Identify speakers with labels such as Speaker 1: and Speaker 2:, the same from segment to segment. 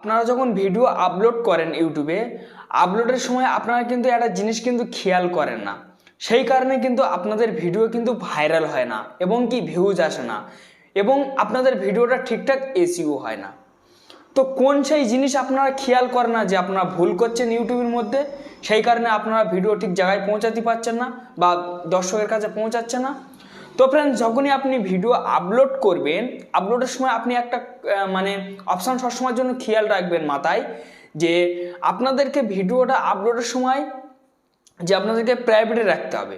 Speaker 1: আপনারা যখন video upload করেন ইউটিউবে, আপলোডের সময় আপনারা কিন্তু একটা জিনিস কিন্তু খেয়াল করেন না, সেই কারণে কিন্তু আপনাদের ভিডিও কিন্তু ভাইরাল হয় না এবং কি ভিউজ আসে না এবং আপনাদের ভিডিওটা ঠিকঠাক এসইও হয় না। তো কোন সেই জিনিস আপনারা খেয়াল করেন না যে আপনারা ভুল করছেন ইউটিউবের মধ্যে, সেই কারণে আপনারা ভিডিও ঠিক জায়গায় পৌঁছাতে পারছেন না বা দর্শকের কাছে পৌঁছাচ্ছে না। তো ফ্রেন্ডস, যখনই আপনি ভিডিও আপলোড করবেন, আপলোডের সময় আপনি একটা মানে অপশান সবসময়ের জন্য খেয়াল রাখবেন মাথায়, যে আপনাদেরকে ভিডিওটা আপলোডের সময় যে আপনাদেরকে প্রাইভেটে রাখতে হবে।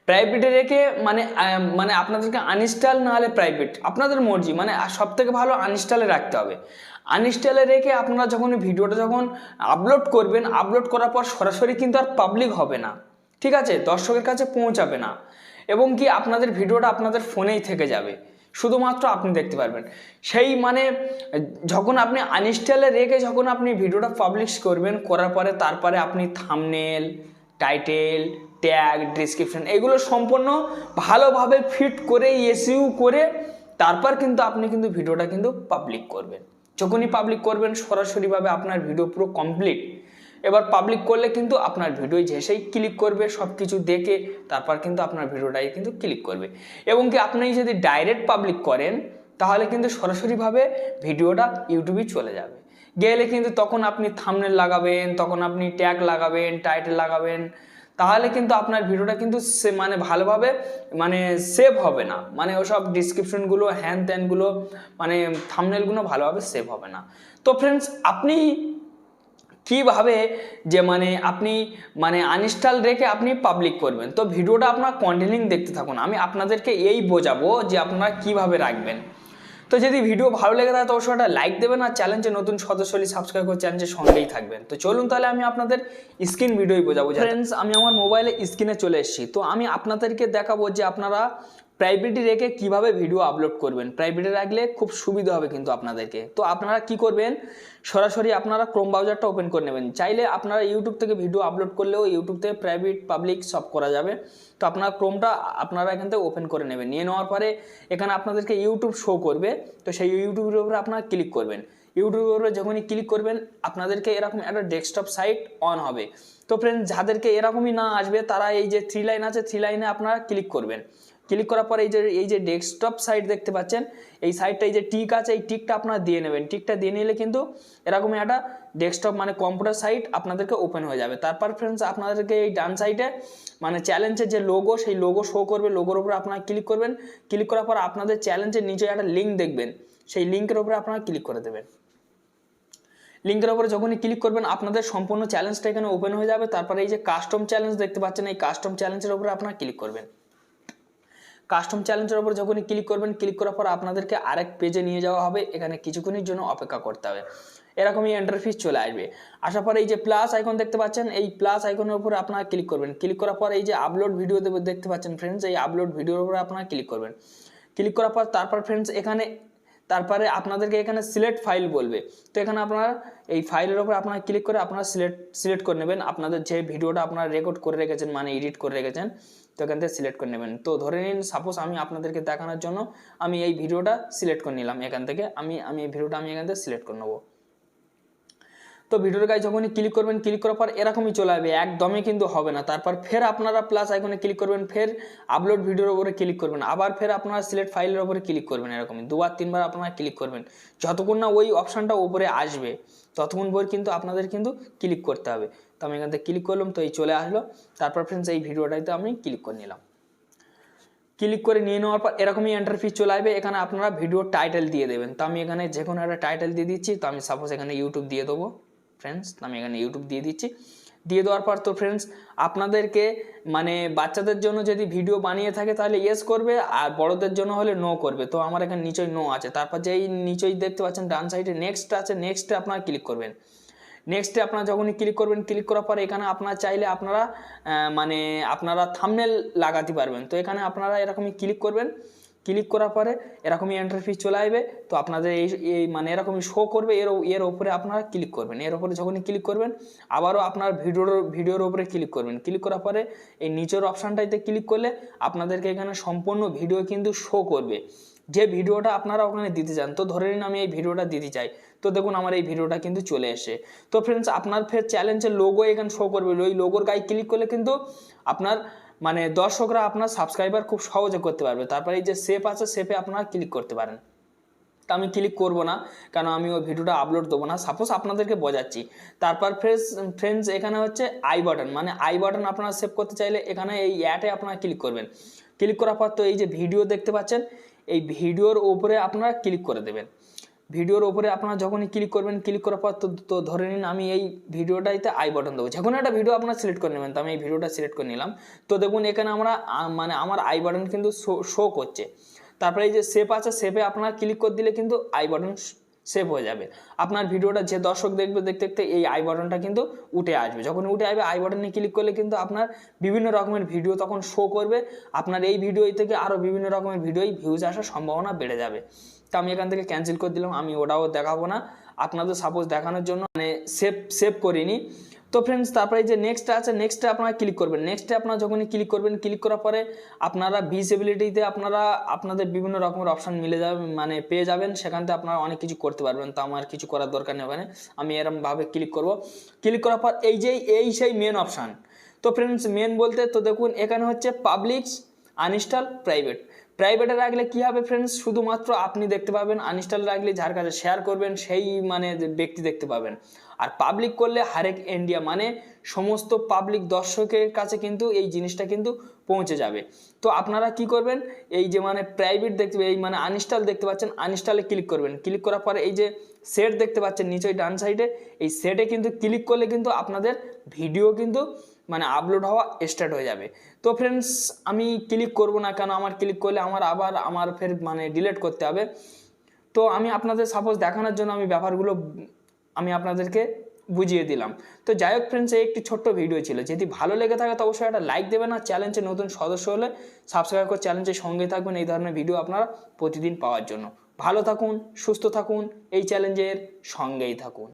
Speaker 1: প্রাইভেটে রেখে মানে আপনাদেরকে আনইনস্টল না হলে প্রাইভেট, আপনাদের মর্জি, মানে সব থেকে ভালো আনইনস্টলে রাখতে হবে। আনইনস্টলে রেখে আপনারা যখন ভিডিওটা যখন আপলোড করবেন, আপলোড করার পর সরাসরি কিন্তু আর পাবলিক হবে না, ঠিক আছে, দর্শকের কাছে পৌঁছাবে না এবং কি আপনাদের ভিডিওটা আপনাদের ফোনেই থেকে যাবে, শুধুমাত্র আপনি দেখতে পারবেন। সেই মানে যখন আপনি আনইনস্টলে রেখে যখন আপনি ভিডিওটা পাবলিশ করবেন, করার পরে তারপরে আপনি থাম্বনেল, টাইটেল, ট্যাগ, ডেসক্রিপশন এগুলো সম্পূর্ণ ভালোভাবে ফিট করে এসইও করে তারপর কিন্তু আপনি কিন্তু ভিডিওটা কিন্তু পাবলিক করবেন। যখনই পাবলিক করবেন সরাসরিভাবে আপনার ভিডিও পুরো কমপ্লিট। এবার পাবলিক করলে কিন্তু আপনার ভিডিও যেসেই ক্লিক করবে সব কিছু দেখে তারপর কিন্তু আপনার ভিডিওটাই কিন্তু ক্লিক করবে। এবং কি আপনি যদি ডাইরেক্ট পাবলিক করেন তাহলে কিন্তু সরাসরিভাবে ভিডিওটা ইউটিউবে চলে যাবে, গেলে কিন্তু তখন আপনি থাম্বনেল লাগাবেন, তখন আপনি ট্যাগ লাগাবেন, টাইটেল লাগাবেন, তাহলে কিন্তু আপনার ভিডিওটা কিন্তু মানে ভালোভাবে মানে সেভ হবে না, মানে ওসব ডিসক্রিপশনগুলো হ্যান ত্যানগুলো মানে থাম্বনেলগুলো ভালোভাবে সেভ হবে না। তো ফ্রেন্ডস, আপনি কিভাবে যে মানে আপনি মানে আনইনস্টল রেখে আপনি পাবলিক করবেন, তো ভিডিওটা আপনার কন্টিনিউ দেখতে থাকুন, আমি আপনাদেরকে এই বোঝাবো যে আপনারা কিভাবে রাখবেন। তো যদি ভিডিও ভালো লেগে থাকে তো অবশ্যই একটা লাইক দেবেন আর চ্যানেলে নতুন সদস্য হলে সাবস্ক্রাইব করে চ্যানেলের সঙ্গেই থাকবেন। তো চলুন তাহলে আমি আপনাদের স্ক্রিন ভিডিওই বোঝাবো। ফ্রেন্ডস, আমি আমার মোবাইলে স্ক্রিনে চলে এসেছি। তো আমি আপনাদেরকে দেখাবো যে আপনারা প্রাইভেটে রেখে কিভাবে ভিডিও আপলোড করবেন। প্রাইভেটে রাখলে খুব সুবিধা হবে কিন্তু আপনাদেরকে। তো আপনারা কি করবেন, সরাসরি আপনারা ক্রোম ব্রাউজারটা ওপেন করে নেবেন। চাইলে আপনারা ইউটিউব থেকে ভিডিও আপলোড করলেও ইউটিউব থেকে প্রাইভেট পাবলিক সব করা যাবে। তো আপনারা ক্রোমটা আপনারা এখান থেকে ওপেন করে নেবেন। নিয়ে নেওয়ার পরে এখানে আপনাদেরকে ইউটিউব শো করবে, তো সেই ইউটিউবের উপরে আপনারা ক্লিক করবেন। ইউটিউবের উপরে যখনই ক্লিক করবেন আপনাদেরকে এরকম একটা ডেস্কটপ সাইট অন হবে। তো ফ্রেন্ডস, যাদেরকে এরকমই না আসবে তারা এই যে 3 লাইন আছে, 3 লাইনে আপনারা ক্লিক করবেন। ক্লিক করার পর এই যে ডেস্কটপ সাইট দেখতে পাচ্ছেন, এই সাইটটা এই যে টিক আছে, এই টিকটা আপনারা দিয়ে নেবেন। টিকটা দিয়ে নিলে কিন্তু এরকমই একটা ডেস্কটপ মানে কম্পিউটার সাইট আপনাদেরকে ওপেন হয়ে যাবে। তারপর ফ্রেন্ডস, আপনাদেরকে এই ডান সাইডে মানে চ্যালেঞ্জের যে লোগো, সেই লোগো শো করবে। লোগোর উপরে আপনারা ক্লিক করবেন। ক্লিক করার পর আপনাদের চ্যালেঞ্জের নিচে একটা লিঙ্ক দেখবেন, সেই লিঙ্কের উপরে আপনারা ক্লিক করে দেবেন। লিঙ্কের উপরে যখনই ক্লিক করবেন আপনাদের সম্পূর্ণ চ্যালেঞ্জটা এখানে ওপেন হয়ে যাবে। তারপরে এই যে কাস্টম চ্যালেঞ্জ দেখতে পাচ্ছেন, এই কাস্টম চ্যালেঞ্জের উপরে আপনারা ক্লিক করবেন। কাস্টম চ্যালেঞ্জের উপর যখনই ক্লিক করবেন, ক্লিক করার পর আপনাদেরকে আরেক পেজে নিয়ে যাওয়া হবে। এখানে কিছুক্ষণের জন্য অপেক্ষা করতে হবে। এরকমই ইন্টারফেস চলে আসবে। আসার পরে এই যে প্লাস আইকন দেখতে পাচ্ছেন, এই প্লাস আইকনের উপরে আপনারা ক্লিক করবেন। ক্লিক করার পর এই যে আপলোড ভিডিও দেখতে পাচ্ছেন ফ্রেন্ডস, এই আপলোড ভিডিওর উপরে আপনারা ক্লিক করবেন। ক্লিক করার পর তারপর ফ্রেন্ডস এখানে তারপরে আপনাদেরকে এখানে সিলেক্ট ফাইল বলবে। তো এখানে আপনারা এই ফাইলের উপরে আপনারা ক্লিক করে আপনারা সিলেক্ট করে নেবেন আপনাদের যে ভিডিওটা আপনারা রেকর্ড করে রেখেছেন মানে এডিট করে রেখেছেন। তো এখান থেকে সিলেক্ট করে নেবেন। তো ধরে নিন সাপোজ আমি আপনাদেরকে দেখানোর জন্য আমি এই ভিডিওটা সিলেক্ট করে নিলাম। এখান থেকে আমি এই ভিডিওটা আমি এখান থেকে সিলেক্ট করে নেবো। তো ভিডিওর গায়ে যখনই ক্লিক করবেন, ক্লিক করার পর এরকমই চলে আসবে, একদমই কিন্তু হবে না। তারপর ফের আপনারা প্লাস আইকনে ক্লিক করবেন, ফের আপলোড ভিডিওর উপরে ক্লিক করবেন, আবার ফের আপনারা সিলেক্ট ফাইলের উপরে ক্লিক করবেন। এরকমই 2-3 বার আপনারা ক্লিক করবেন। যতক্ষণ না ওই অপশানটা উপরে আসবে ততক্ষণ পর কিন্তু আপনাদের কিন্তু ক্লিক করতে হবে। তো আমি এখান থেকে ক্লিক করলাম, তো এই চলে আসলো। তারপর ফ্রেন্ডস এই ভিডিওটাতে আমি ক্লিক করে নিলাম। ক্লিক করে নিয়ে নেওয়ার পর এরকমই ইন্টারফেস চলে আসবে। এখানে আপনারা ভিডিও টাইটেল দিয়ে দেবেন। তো আমি এখানে যে কোনো একটা টাইটেল দিয়ে দিচ্ছি। তো আমি সাপোজ এখানে ইউটিউব দিয়ে দেবো ফ্রেন্ডস। আমি এখানে ইউটিউব দিয়ে দিচ্ছি। দিয়ে দেওয়ার পর তো ফ্রেন্ডস আপনাদেরকে মানে বাচ্চাদের জন্য যদি ভিডিও বানিয়ে থাকে তাহলে ইয়েস করবে, আর বড়দের জন্য হলে নো করবে। তো আমার এখানে নিচেই নো আছে। তারপর যেই নিচেই দেখতে পাচ্ছেন ডান সাইডে নেক্সট আছে, নেক্সটে আপনারা ক্লিক করবেন। নেক্সটে আপনারা যখনই ক্লিক করবেন, ক্লিক করার পর এখানে আপনারা চাইলে আপনারা থাম্বনেল লাগাতে পারবেন। তো এখানে আপনারা এরকমই ক্লিক করবেন। ক্লিক করার পরে এরকমই ইন্টারফেস চলে আসবে। তো আপনাদের এই মানে এরকমই শো করবে, এর উপরে আপনারা ক্লিক করবেন। এর উপরে যখনই ক্লিক করবেন আবারও আপনার ভিডিওর উপরে ক্লিক করবেন। ক্লিক করার পরে এই নিচের অপশানটাতে ক্লিক করলে আপনাদেরকে এখানে সম্পূর্ণ ভিডিও কিন্তু শো করবে। যে ভিডিওটা আপনারা ওখানে দিতে চান। তো ধরে নিন আমি এই ভিডিওটা দিতে চাই, তো দেখুন আমার এই ভিডিওটা কিন্তু চলে এসে। তো ফ্রেন্ডস আপনার ফের চ্যালেঞ্জের লোগো এখানে শো করবে, ওই লোগোর গায়ে ক্লিক করলে কিন্তু আপনার মানে দর্শকরা আপনার সাবস্ক্রাইবার খুব সহজে করতে পারবে। তারপরে এই যে সেভ আছে, সেভে আপনারা ক্লিক করতে পারেন। তা আমি ক্লিক করব না, কারণ আমি ওই ভিডিওটা আপলোড দেবো না, সাপোজ আপনাদেরকে বোঝাচ্ছি। তারপর ফ্রেন্ডস এখানে হচ্ছে আই বাটন, মানে আই বাটন আপনারা সেভ করতে চাইলে এখানে এই অ্যাডে আপনারা ক্লিক করবেন। ক্লিক করার পর তো এই যে ভিডিও দেখতে পাচ্ছেন, এই ভিডিওর উপরে আপনারা ক্লিক করে দেবেন। ভিডিওর উপরে আপনারা যখনই ক্লিক করবেন, ক্লিক করার পর তো ধরে নিন আমি এই ভিডিওটাইতে আই বাটন দেবো, যে কোনো একটা ভিডিও আপনারা সিলেক্ট করে নেবেন। তো আমি এই ভিডিওটা সিলেক্ট করে নিলাম। তো দেখুন এখানে আমরা মানে আমার আই বাটন কিন্তু শো করছে। তারপরে এই যে সেভ আছে, সেভে আপনারা ক্লিক করে দিলে কিন্তু আই বাটন সেভ হয়ে যাবে। আপনার ভিডিওটা যে দর্শক দেখবে, দেখতে দেখতে এই আই বাটনটা কিন্তু উঠে আসবে। যখন উঠে আসবে আই বাটনে ক্লিক করলে কিন্তু আপনার বিভিন্ন রকমের ভিডিও তখন শো করবে। আপনার এই ভিডিও থেকে আরও বিভিন্ন রকমের ভিডিওই ভিউজ আসার সম্ভাবনা বেড়ে যাবে। তো আমি এখান থেকে ক্যান্সেল করে দিলাম, আমি ওটাও দেখাবো না আপনাদের সাপোজ দেখানোর জন্য, মানে সেভ করিনি। তো ফ্রেন্ডস তারপরে যে নেক্সট আছে, নেক্সটে আপনারা ক্লিক করবেন। নেক্সটে আপনারা যখনই ক্লিক করবেন, ক্লিক করার পরে আপনারা ভিজিবিলিটিতে আপনারা আপনাদের বিভিন্ন রকমের অপশান মিলে যাবে, মানে পেয়ে যাবেন। সেখান থেকে আপনারা অনেক কিছু করতে পারবেন। তো আমার কিছু করার দরকার নেই ওখানে, আমি এরকমভাবে ক্লিক করব। ক্লিক করার পর এই সেই মেন অপশান। তো ফ্রেন্ডস মেন বলতে তো দেখুন এখানে হচ্ছে পাবলিক, আনইনস্টল, প্রাইভেটে রাখলে কী হবে ফ্রেন্ডস, শুধুমাত্র আপনি দেখতে পাবেন। আনইনস্টল রাখলে যার কাছে শেয়ার করবেন সেই মানে ব্যক্তি দেখতে পাবেন। আর পাবলিক করলে হারেক ইন্ডিয়া, মানে সমস্ত পাবলিক দর্শকের কাছে কিন্তু এই জিনিসটা কিন্তু পৌঁছে যাবে। তো আপনারা কি করবেন, এই যে মানে প্রাইভেট দেখতে, এই মানে আনইনস্টল দেখতে পাচ্ছেন, আনইনস্টলে ক্লিক করবেন। ক্লিক করার পরে এই যে সেট দেখতে পাচ্ছেন নিচে ডান সাইডে, এই সেটে কিন্তু ক্লিক করলে কিন্তু আপনাদের ভিডিও কিন্তু মানে আপলোড হওয়া স্টার্ট হয়ে যাবে। তো ফ্রেন্ডস আমি ক্লিক করব না, কেন আমার ক্লিক করলে আমার ফের মানে ডিলিট করতে হবে। তো আমি আপনাদের সাপোজ দেখানোর জন্য আমি ব্যাপারগুলো আমি আপনাদেরকে বুঝিয়ে দিলাম। তো যাই হোক ফ্রেন্ডস, এই একটি ছোট্ট ভিডিও ছিল। যদি ভালো লেগে থাকে তো অবশ্যই একটা লাইক দেবেন, আর চ্যালেঞ্জে নতুন সদস্য হলে সাবস্ক্রাইব করে চ্যালেঞ্জের সঙ্গে থাকবেন এই ধরনের ভিডিও আপনারা প্রতিদিন পাওয়ার জন্য। ভালো থাকুন, সুস্থ থাকুন, এই চ্যালেঞ্জের সঙ্গেই থাকুন।